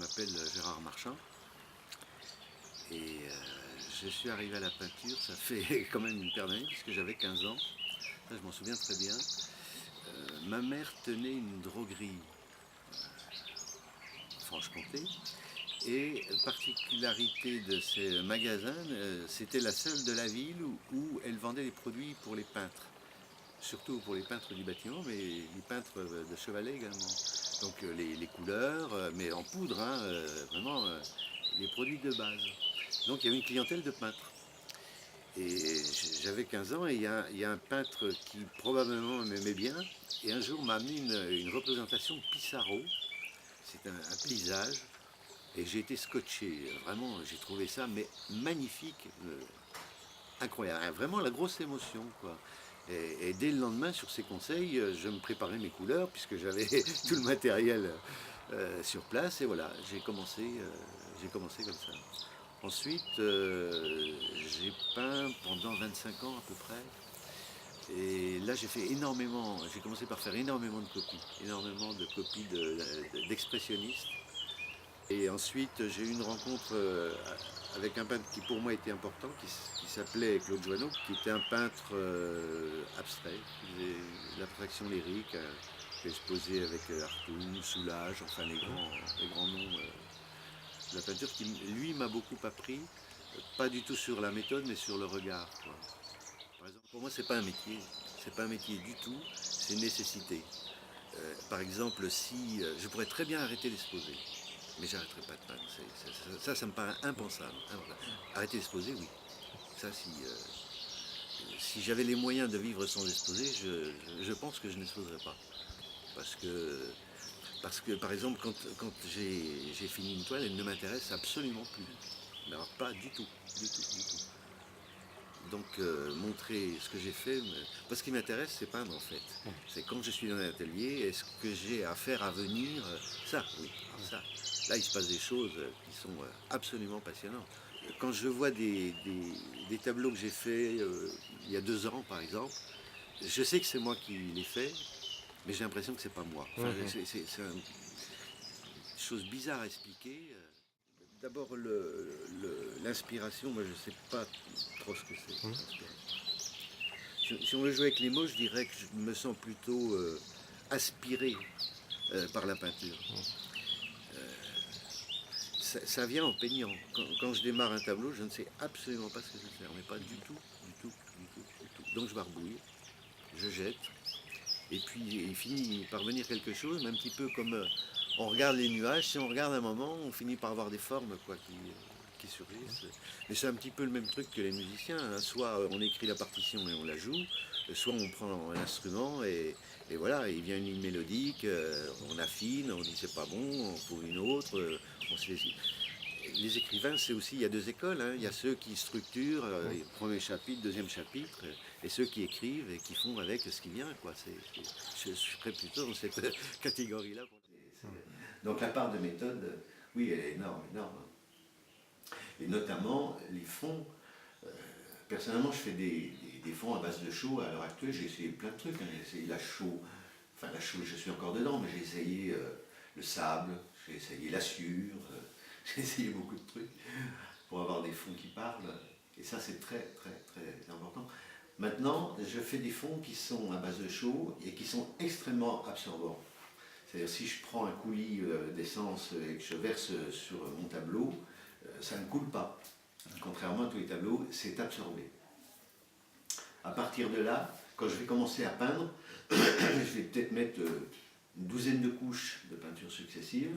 m'appelle Gérard Marchand et je suis arrivé à la peinture, ça fait quand même une paire d'années puisque j'avais 15 ans, ça je m'en souviens très bien. Ma mère tenait une droguerie en Franche-Comté et particularité de ces magasins, c'était la seule de la ville où elle vendait des produits pour les peintres. Surtout pour les peintres du bâtiment, mais les peintres de chevalet également. Donc les couleurs, mais en poudre, hein, vraiment les produits de base. Donc il y avait une clientèle de peintres. Et j'avais 15 ans et il y a un peintre qui probablement m'aimait bien. Et un jour m'a amené une représentation de Pissarro. C'est un paysage. Et j'ai été scotché. Vraiment, j'ai trouvé ça mais magnifique, incroyable. Vraiment la grosse émotion, quoi. Et dès le lendemain, sur ces conseils, je me préparais mes couleurs puisque j'avais tout le matériel sur place. Et voilà, j'ai commencé comme ça. Ensuite, j'ai peint pendant 25 ans à peu près. Et là, j'ai commencé par faire énormément de copies d'expressionnistes. Et ensuite, j'ai eu une rencontre avec un peintre qui pour moi était important, qui s'appelait Claude Joanneau, qui était un peintre abstrait, qui faisait de l'abstraction lyrique, qui a exposé avec Artoun, Soulage, enfin les grands noms de la peinture, qui lui m'a beaucoup appris, pas du tout sur la méthode, mais sur le regard, quoi. Par exemple, pour moi, c'est pas un métier du tout, c'est une nécessité. Par exemple, si je pourrais très bien arrêter d'exposer, mais j'arrêterai pas de peindre. Ça me paraît impensable. Arrêter d'exposer, oui. Ça, si j'avais les moyens de vivre sans exposer, je pense que je n'exposerais pas. Parce que, par exemple, quand j'ai fini une toile, elle ne m'intéresse absolument plus. Mais alors pas du tout, du tout, du tout. Donc montrer ce que j'ai fait, parce ce qui m'intéresse, c'est peindre en fait. C'est quand je suis dans un atelier, est-ce que j'ai à faire à venir, ça, oui, ça. Là, il se passe des choses qui sont absolument passionnantes. Quand je vois des tableaux que j'ai faits il y a 2 ans, par exemple, je sais que c'est moi qui les fais, mais j'ai l'impression que c'est pas moi. Enfin, c'est une chose bizarre à expliquer. D'abord, l'inspiration, moi je ne sais pas trop ce que c'est. Si on veut jouer avec les mots, je dirais que je me sens plutôt aspiré par la peinture. Ça vient en peignant. Quand je démarre un tableau, je ne sais absolument pas ce que c'est faire, mais pas du tout, du tout, du tout, du tout. Donc je barbouille, je jette, et puis il finit par venir quelque chose, mais un petit peu comme on regarde les nuages, si on regarde un moment, on finit par avoir des formes quoi, qui surgissent. Mais c'est un petit peu le même truc que les musiciens, hein. Soit on écrit la partition et on la joue, soit on prend un instrument et voilà, il vient une ligne mélodique, on affine, on dit c'est pas bon, on trouve une autre, on se laisse... Les écrivains, c'est aussi, il y a deux écoles, hein. Il y a ceux qui structurent, premier chapitre, deuxième chapitre, et ceux qui écrivent et qui font avec ce qui vient, quoi. Je serais plutôt dans cette catégorie-là. Donc la part de méthode, oui, elle est énorme, énorme. Et notamment les fonds. euh, Personnellement, je fais des fonds à base de chaux. À l'heure actuelle, j'ai essayé plein de trucs, hein. J'ai essayé la chaux, enfin la chaux, je suis encore dedans, mais j'ai essayé le sable, j'ai essayé l'assure, j'ai essayé beaucoup de trucs pour avoir des fonds qui parlent. Et ça, c'est très, très, très important. Maintenant, je fais des fonds qui sont à base de chaux et qui sont extrêmement absorbants. C'est-à-dire, si je prends un coulis d'essence et que je verse sur mon tableau, ça ne coule pas. Contrairement à tous les tableaux, c'est absorbé. À partir de là, quand je vais commencer à peindre, je vais peut-être mettre une douzaine de couches de peinture successives,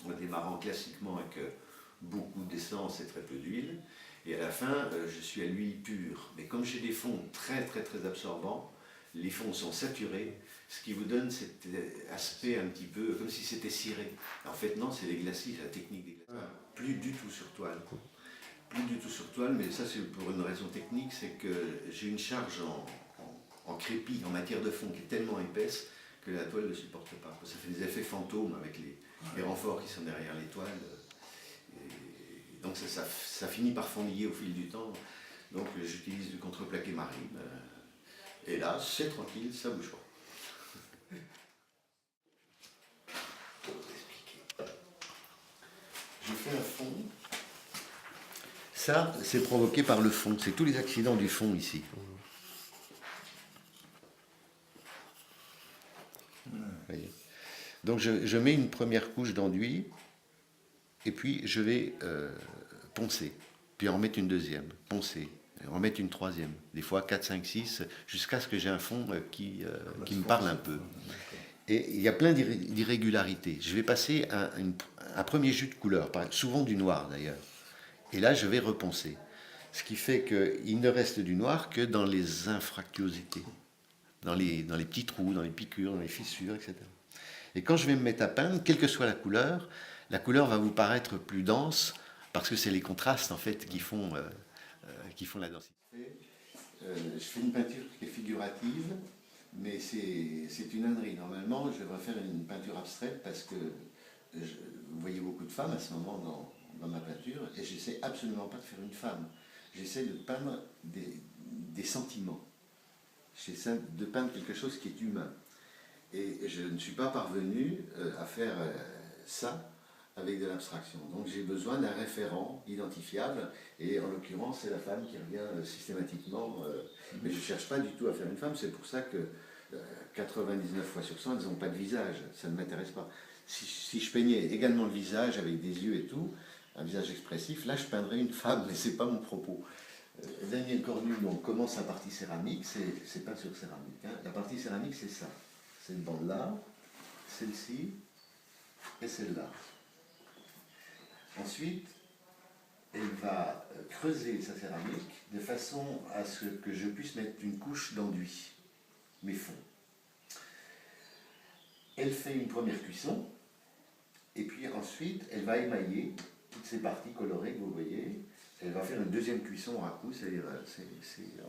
en démarrant classiquement avec beaucoup d'essence et très peu d'huile. Et à la fin, je suis à l'huile pure. Mais comme j'ai des fonds très très très absorbants, les fonds sont saturés, ce qui vous donne cet aspect un petit peu comme si c'était ciré. En fait, non, c'est les glacis, la technique des glacis. Plus du tout sur toile. Plus du tout sur toile, mais ça c'est pour une raison technique, c'est que j'ai une charge en crépi, en matière de fond, qui est tellement épaisse que la toile ne supporte pas. Ça fait des effets fantômes avec les renforts qui sont derrière les toiles. Et donc ça finit par fendiller au fil du temps. Donc j'utilise du contreplaqué marine. Et là, c'est tranquille, ça bouge pas. fait un fond. Ça, c'est provoqué par le fond. C'est tous les accidents du fond ici. Voyez. Donc je mets une première couche d'enduit et puis je vais poncer. Puis en mettre une deuxième, poncer. En mettre une troisième. Des fois 4, 5, 6, jusqu'à ce que j'ai un fond qui me parle un peu. Et il y a plein d'irrégularités. Je vais passer un premier jus de couleur, souvent du noir d'ailleurs. Et là, je vais reponcer. Ce qui fait qu'il ne reste du noir que dans les infractuosités, dans les petits trous, dans les piqûres, dans les fissures, etc. Et quand je vais me mettre à peindre, quelle que soit la couleur va vous paraître plus dense, parce que c'est les contrastes en fait qui font la densité. Je fais une peinture qui est figurative, mais c'est une ânerie. Normalement, je devrais faire une peinture abstraite parce que vous voyez beaucoup de femmes à ce moment dans ma peinture, et j'essaie absolument pas de faire une femme. J'essaie de peindre des sentiments. J'essaie de peindre quelque chose qui est humain. Et je ne suis pas parvenu à faire ça avec de l'abstraction. Donc j'ai besoin d'un référent identifiable, et en l'occurrence c'est la femme qui revient systématiquement. Mais je ne cherche pas du tout à faire une femme, c'est pour ça que 99 fois sur 100 elles n'ont pas de visage, ça ne m'intéresse pas. Si je peignais également le visage avec des yeux et tout, un visage expressif, là je peindrais une femme, mais ce n'est pas mon propos. Daniel Cornu, on commence la partie céramique, c'est pas sur céramique. Hein. La partie céramique c'est ça, cette bande-là, celle-ci et celle-là. Ensuite, elle va creuser sa céramique de façon à ce que je puisse mettre une couche d'enduit, mes fonds. Elle fait une première cuisson, et puis ensuite, elle va émailler toutes ces parties colorées que vous voyez. Elle va faire une deuxième cuisson à coup, c'est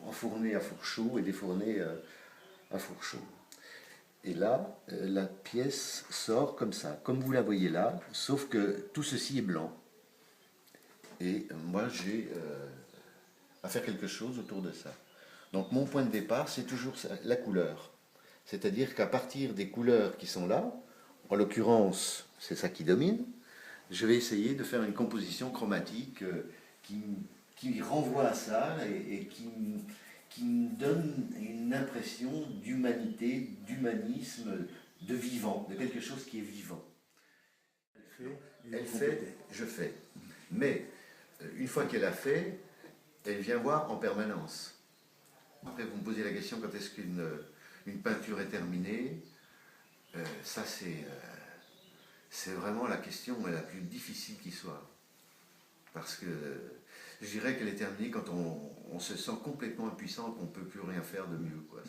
enfourner à four chaud et défourner à four chaud. Et là, la pièce sort comme ça, comme vous la voyez là, sauf que tout ceci est blanc. Et moi, j'ai à faire quelque chose autour de ça. Donc mon point de départ, c'est toujours la couleur. C'est-à-dire qu'à partir des couleurs qui sont là, en l'occurrence, c'est ça qui domine, je vais essayer de faire une composition chromatique qui renvoie à ça et qui me donne une impression d'humanité, d'humanisme, de vivant, de quelque chose qui est vivant. Elle fait, je fais. Mais une fois qu'elle a fait, elle vient voir en permanence. Après, vous me posez la question quand est-ce qu'une peinture est terminée. Ça, c'est vraiment la question la plus difficile qui soit. Parce que je dirais qu'elle est terminée quand on se sent complètement impuissant, qu'on ne peut plus rien faire de mieux, quoi.